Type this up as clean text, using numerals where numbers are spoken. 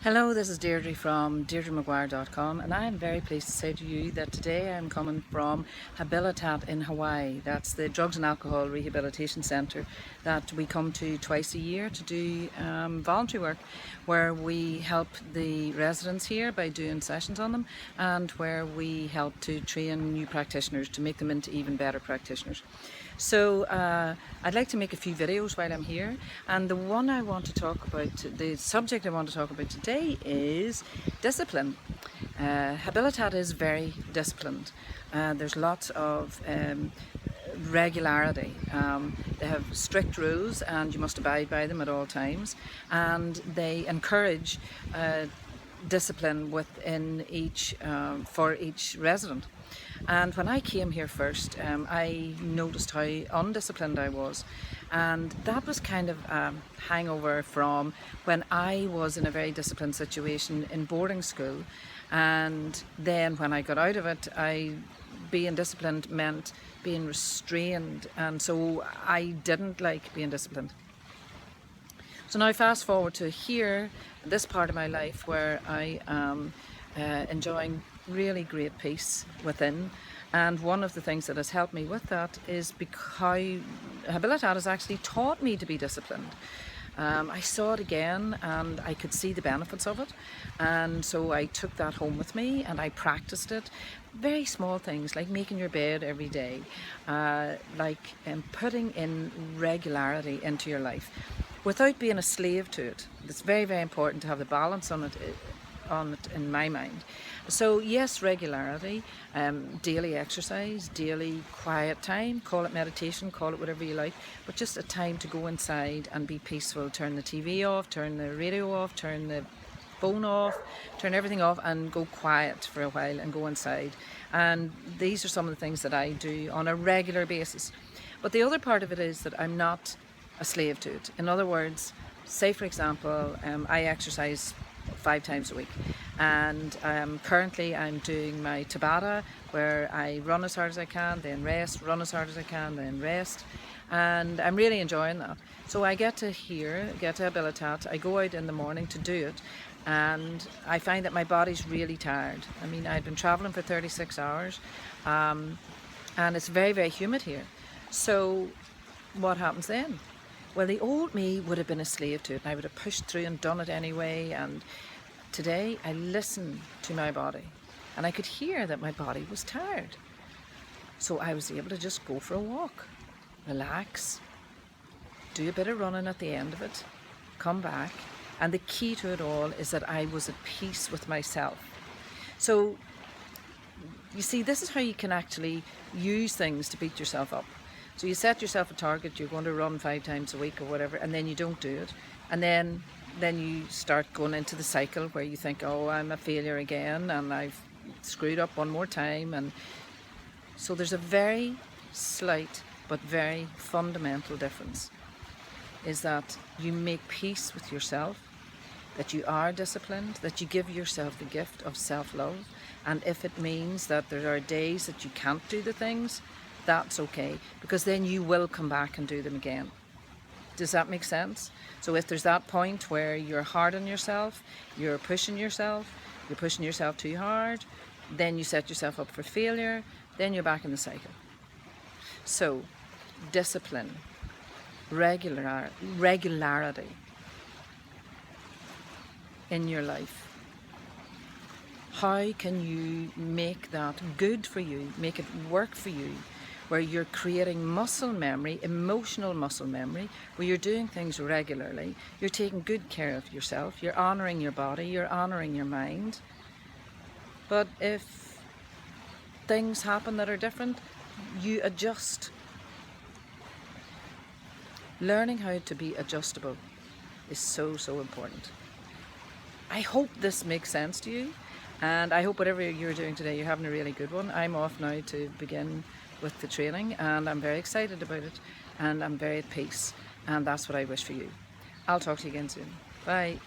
Hello, this is Deirdre from deirdremaguire.com, and I am very pleased to say to you that today I'm coming from Habilitat in Hawaii. That's the Drugs and Alcohol Rehabilitation Centre that we come to twice a year to do voluntary work, where we help the residents here by doing sessions on them, and where we help to train new practitioners to make them into even better practitioners. So I'd like to make a few videos while I'm here, and the one I want to talk about, the subject I want to talk about today is discipline. Habilitat is very disciplined. There's lots of regularity. They have strict rules and you must abide by them at all times, and they encourage discipline within each for each resident. And when I came here first, I noticed how undisciplined I was, and that was kind of a hangover from when I was in a very disciplined situation in boarding school. And then when I got out of it, being disciplined meant being restrained, and so I didn't like being disciplined. So now fast forward to here, this part of my life where I am enjoying really great peace within. And one of the things that has helped me with that is how Habilitat has actually taught me to be disciplined. I saw it again and I could see the benefits of it, and so I took that home with me and I practiced it. Very small things like making your bed every day, putting in regularity into your life without being a slave to it. It's very, very important to have the balance on it in my mind. So yes, regularity, daily exercise, daily quiet time, call it meditation, call it whatever you like, but just a time to go inside and be peaceful. Turn the TV off, turn the radio off, turn the phone off, turn everything off and go quiet for a while and go inside. And these are some of the things that I do on a regular basis. But the other part of it is that I'm not a slave to it. In other words, say for example, I exercise 5 times a week, and currently I'm doing my Tabata, where I run as hard as I can, then rest, run as hard as I can, then rest, and I'm really enjoying that. So I get to Habilitat, I go out in the morning to do it, and I find that my body's really tired. I mean, I've been traveling for 36 hours, and it's very, very humid here. So what happens then? Well, the old me would have been a slave to it, and I would have pushed through and done it anyway. And today I listen to my body, and I could hear that my body was tired. So I was able to just go for a walk, relax, do a bit of running at the end of it, come back. And the key to it all is that I was at peace with myself. So you see, this is how you can actually use things to beat yourself up. So you set yourself a target, you're going to run 5 times a week or whatever, and then you don't do it. And then you start going into the cycle where you think, oh, I'm a failure again and I've screwed up one more time. And so there's a very slight but very fundamental difference, is that you make peace with yourself, that you are disciplined, that you give yourself the gift of self-love. And if it means that there are days that you can't do the things, that's okay, because then you will come back and do them again. Does that make sense? So if there's that point where you're hard on yourself, you're pushing yourself too hard, then you set yourself up for failure, then you're back in the cycle. So discipline, regularity in your life. How can you make that good for you, make it work for you, where you're creating muscle memory, emotional muscle memory, where you're doing things regularly, you're taking good care of yourself, you're honouring your body, you're honouring your mind. But if things happen that are different, you adjust. Learning how to be adjustable is so, so important. I hope this makes sense to you, and I hope whatever you're doing today, you're having a really good one. I'm off now to begin with the training, and I'm very excited about it, and I'm very at peace, and that's what I wish for you. I'll talk to you again soon. Bye.